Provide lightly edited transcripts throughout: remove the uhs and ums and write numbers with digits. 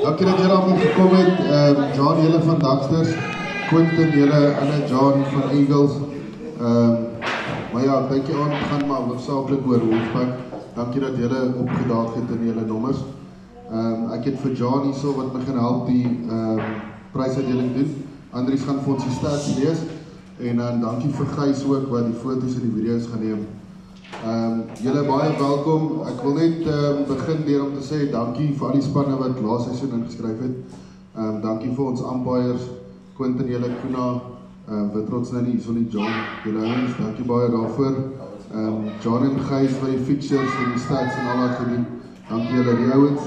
Dankie dat julle allemaal gekom het. John, julle van Daxters, Quentin, julle en John van Eagles. Maar ja, ek dink jy aan gaan maar hoofsaaklik oor Wolfpack. Dankie dat julle opgedaag het in julle nommers. Ek het vir John hierso wat my gaan help die prysuitdeling doen. Andries gaan vir ons die stats lees. En dan dankie vir Gys ook wat die foto's en die video's gaan neem. Julle baie welkom. Ek wil net begin deur om te sê dankie vir al die spanne wat laas seisoen ingeskryf het. Dankie vir ons umpires, Quentin, julle Kuna, Witrots nou nie, Sonny John, julle ouens, dankie baie daarvoor. John en Gys vir die fixtures en die stats en al wat gedoen. Dankie julle die ouens.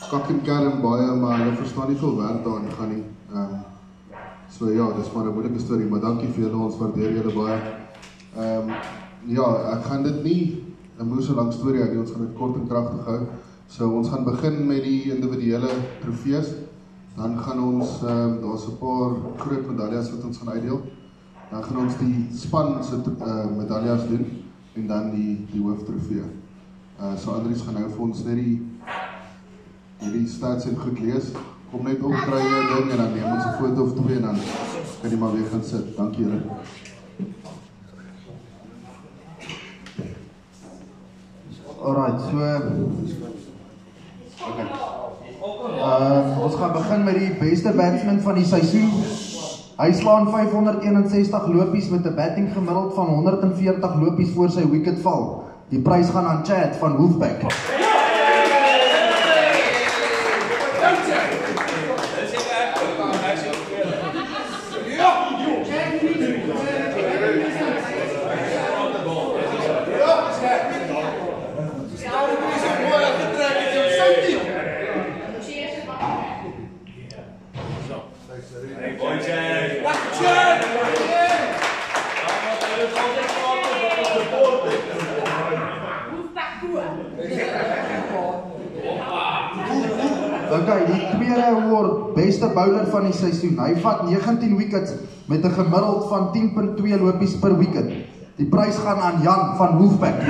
Kak en Kern baie, maar hulle verstaan nie veel werk daarin gaan nie. So ja, dis maar 'n moeilike storie, maar dankie vir julle, ons waardeer julle baie. Ja, ek gaan dit nie 'n moeë so lang storie hou, ons gaan dit kort en kragtig hou. So ons gaan begin met die individuele trofees. Dan gaan ons, daar's 'n paar groot medaljes wat ons gaan uitdeel. Dan gaan ons die span se medaljes doen en dan die hooftrofee. So Andries gaan nou vir ons net hierdie stats en goed lees. Kom net op, kry jy 'n ding en dan neem ons 'n foto of twee en dan kan jy maar weer gaan sit. Dankie julle. Alright, so okay. Ons gaan begin met die beste batsman van die seisoen. Hy slaan 561 lopies met 'n batting gemiddeld van 140 lopies voor sy wicket val. Die prys gaan aan Chad van Wolfpack. Okay, die tweede award, beste bowler van die seisoen. Hy vat 19 wickets met 'n gemiddeld van 10.2 lopies per wicket. Die prys gaan aan Jan van Wolfpack.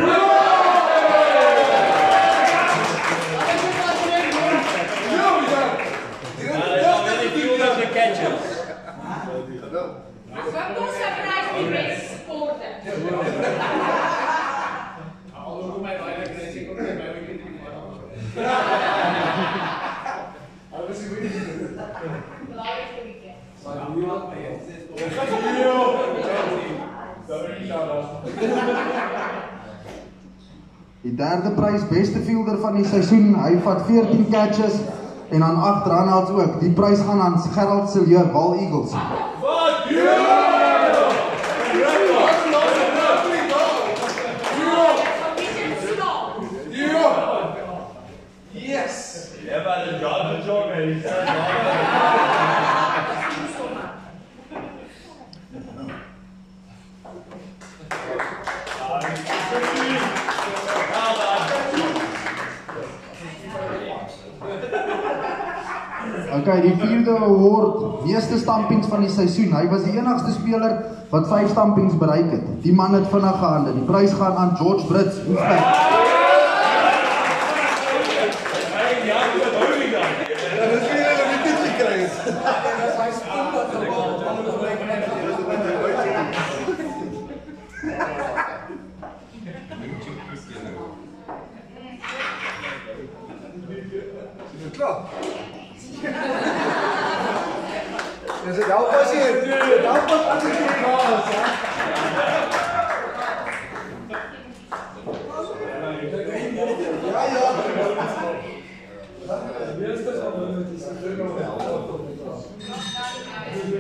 Die derde prys, beste fielder van die seisoen. Hy vat 14 catches en dan 8 runouts ook. Die prys gaan aan Gerald Sillier, Wal Eagles. Yes! Ja, maar de job is Okay, die vierde award, meeste stampings van die seisoen. Hy was die enigste speler wat 5 stampings bereik het. Die man het vinnig gehande. Die prys gaan aan George Brits. Is het help as hier? Help as hier gaan, ja.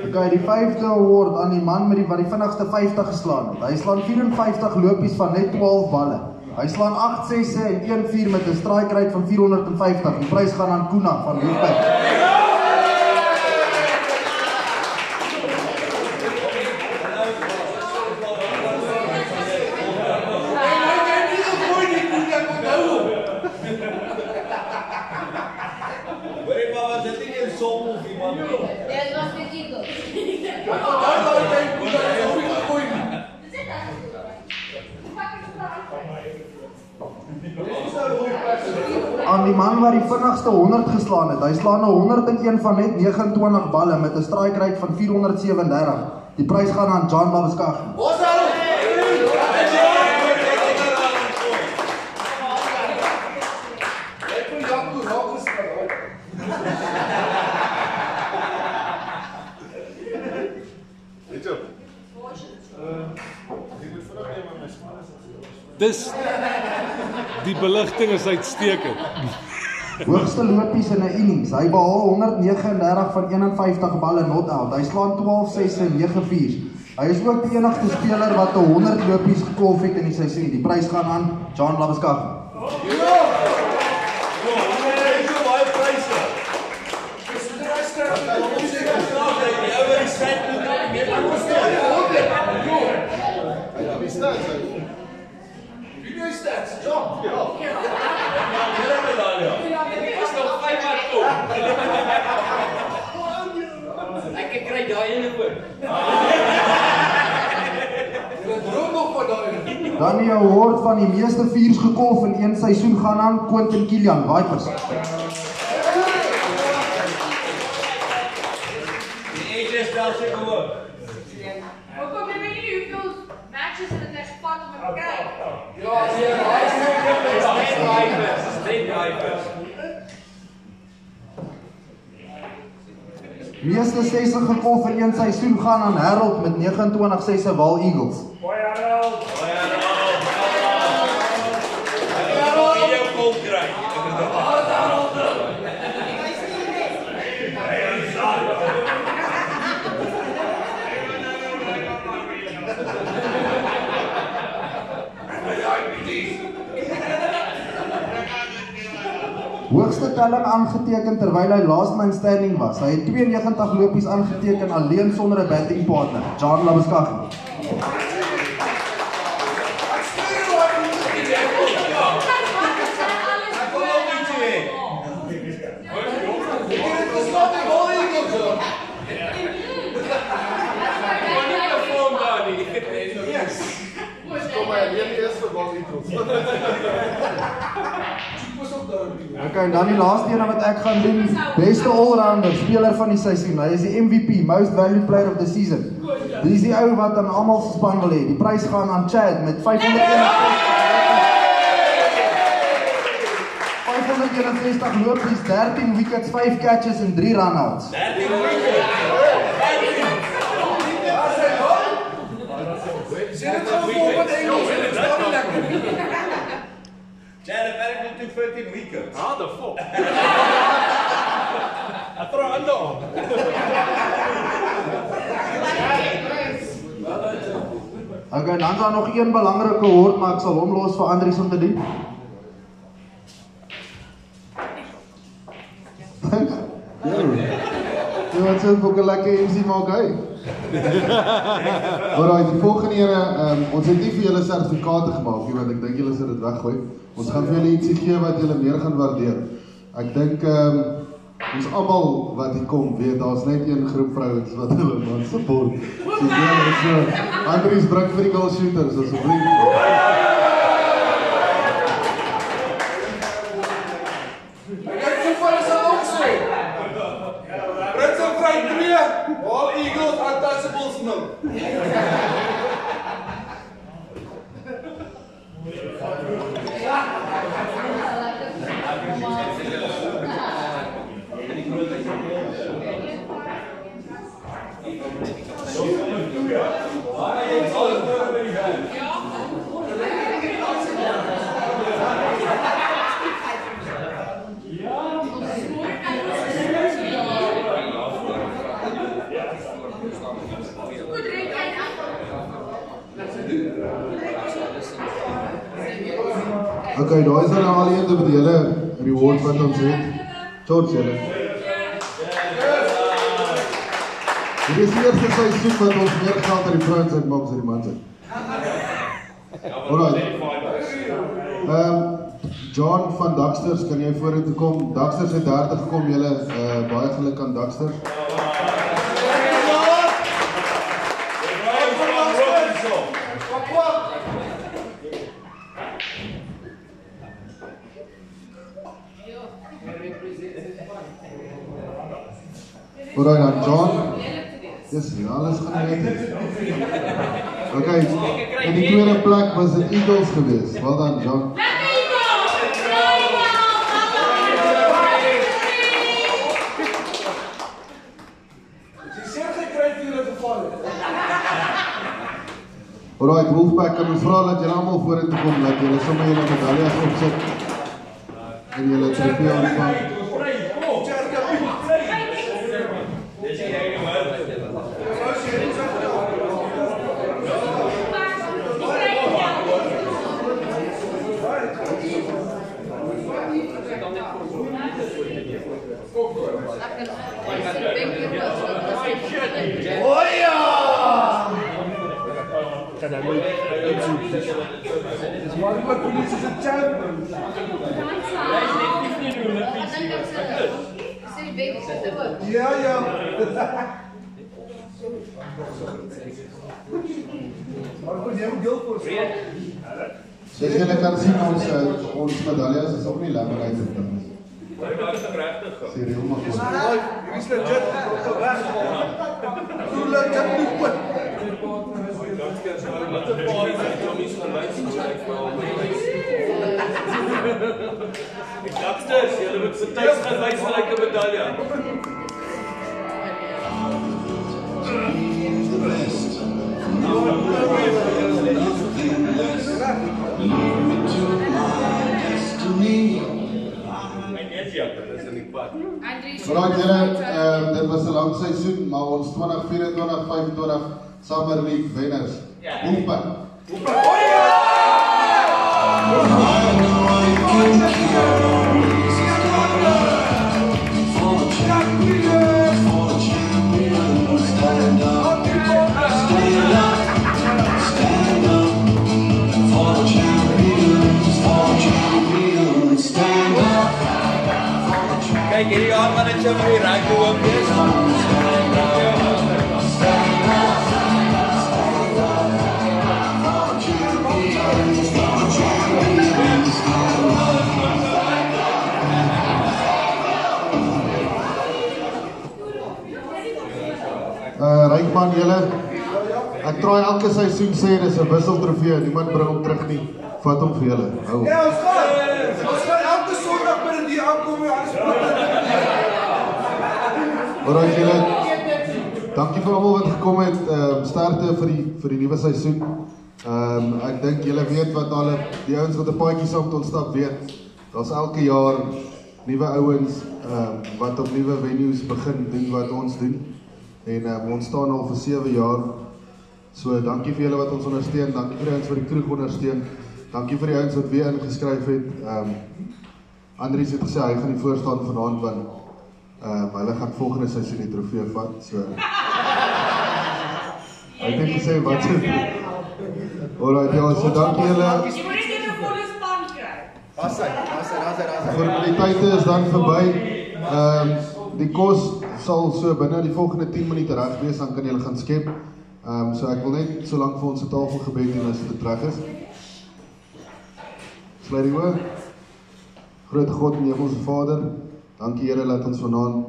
Okay, die 5de award aan die man wat die vinnigste 50 geslaan het. Hy slaan 54 lopies van net 12 balle. Hy slaan 8 sesse en 1-4 met 'n strike rate van 450. Die prys gaan aan Kuna van Wolfpack. die man wat die vinnigste 100 geslaan het. Hy slaan 101 van net 29 balle met 'n strike rate van 437. Die prys gaan aan John Labuskaghni. Dis die beligting is uitstekend. Hoogste lopies in 'n innings. Hy behaal 139 van 51 balle not out. Hy slaan 12 6 en 9 4. Hy is ook die enigste speler wat 100 lopies gekolf het in die seisoen. Die prys gaan aan John Labuskaghni. Ek kry daai ene ook. Dan die award van die meeste viers gekolf in een seisoen gaan aan Quentin Kilian, Vipers. Die AJ stel sy oor. Hoekom weet jy nie hoeveel matches hulle net span om te kyk? Meeste 60 gekolf in een seisoen gaan aan Harold met 29 6 Wal Eagles. Hoogste telling aangeteken terwyl hy last man standing was. Hy het 92 lopies aangeteken alleen sonder 'n batting partner, John Labuskaghni. Okay, en dan die laaste ene wat ek gaan doen, beste all-rounder, speler van die seisoen. Hy is die MVP, most valued player of the season. Dit is die ou wat aan almal se span wil hê. Die prys gaan aan Chad met 561 lopies, 13 wickets, 5 catches en 3 run-outs. 13 wickets. Chad apparently took 13 wickets. How the fuck? I throw under on. Okay, dan is daar nog een belangrike woord, maar ek sal hom los vir Andries om te doen. Ja, wat sê ook 'n lekker MC maak hy. Alright, die volgende ene, ons het nie vir julle sertifikate gemaak nie, want ek dink julle sal dit weggooi. Ons gaan vir julle ietsie gee wat julle meer gaan waardeer. Ek dink ons almal wat hier kom weet daar's net een groep vrouens wat hulle man support. Soos julle so. Andries bring vir die goal shooters asseblief. All Eagles untouchables nul. Okay, daar is dan al een met die hele reward wat ons het. George, julle. Dit is die eerste seisoen wat ons meer geld aan die vrouens uitmaak as die mans uit. Alright. John van Daxters, kan jy vorentoe kom? Daxters het 30 gekom, julle baie geluk aan Daxters. Alright dan, John. Yes, ja, alles gaan weet. Okay, in die tweede plek was het Eagles geweest. Well done, John. Alright, Wolfpack, kan ons vra dat julle allemaal voorin te kom, dat julle sommer julle medaljes opzet en julle trofee ontvang. Soos julle kan sien, ons medaljes is ook nie lekker uit te ding. Sê heel maar goed. Wie is legit op weg? Hoe legit nie goed? Youngsters, julle moet vir thuis gaan wys vir like 'n medalje. Alright julle, dit was 'n lang seisoen, maar ons 2024-25 Summer League wenners. Wolfpack. Kijk, hierdie aanmannetje met die ruimte ook is. Rynkman, julle, ek probeer elke seisoen sê, dis 'n wisseltrofee, niemand bring hom terug nie, vat hom vir julle, hou. Ja, ons gaan elke Sondag by die aankom en alles Alright julle, dankie vir almal wat gekom het, sterkte vir die nuwe seisoen. Ek dink julle weet wat al die ouens wat 'n paadjie saam met ons stap weet, daar's elke jaar nuwe ouens wat op nuwe venues begin doen wat ons doen. En ons staan al vir 7 jaar. So dankie vir julle wat ons ondersteun, dankie vir die ouens wat die kroeg ondersteun, dankie vir die ouens wat weer ingeskryf het. Andries het gesê hy gaan die voorstaan vanaand wan. Hulle gaan volgende seisoen die trofee vat. So hy het net gesê wat se. Alright, ja, so dankie julle. Jy moet net 'n volle span kry. Was hy. Formaliteite is dan verby. Die kos sal so binne die volgende 10 minute reg wees, dan kan julle gaan skep. So ek wil net so lank vir ons 'n tafelgebed doen as dit reg is. Sluit die oë. Groot God en Hemelse Vader, dankie Here dat ons vanaand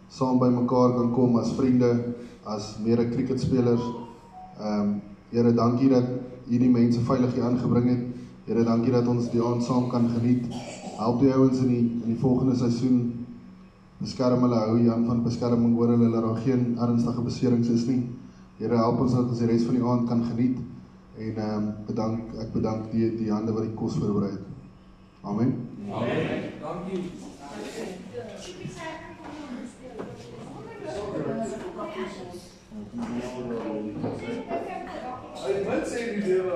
saam by mekaar kan kom as vriende, as mede cricketspelers. Here, dankie dat hierdie mense veilig hier aangebring het. Here, dankie dat ons die aand saam kan geniet. Help die ouens in die volgende seisoen. Beskerm hulle, hou Jan van beskerming oor hulle, dat daar geen ernstige beserings is nie. Here, help ons dat ons die res van die aand kan geniet. En ek bedank die hande wat die kos voorberei het. Amen. Amen. Dankie. Hy wil sê die lewe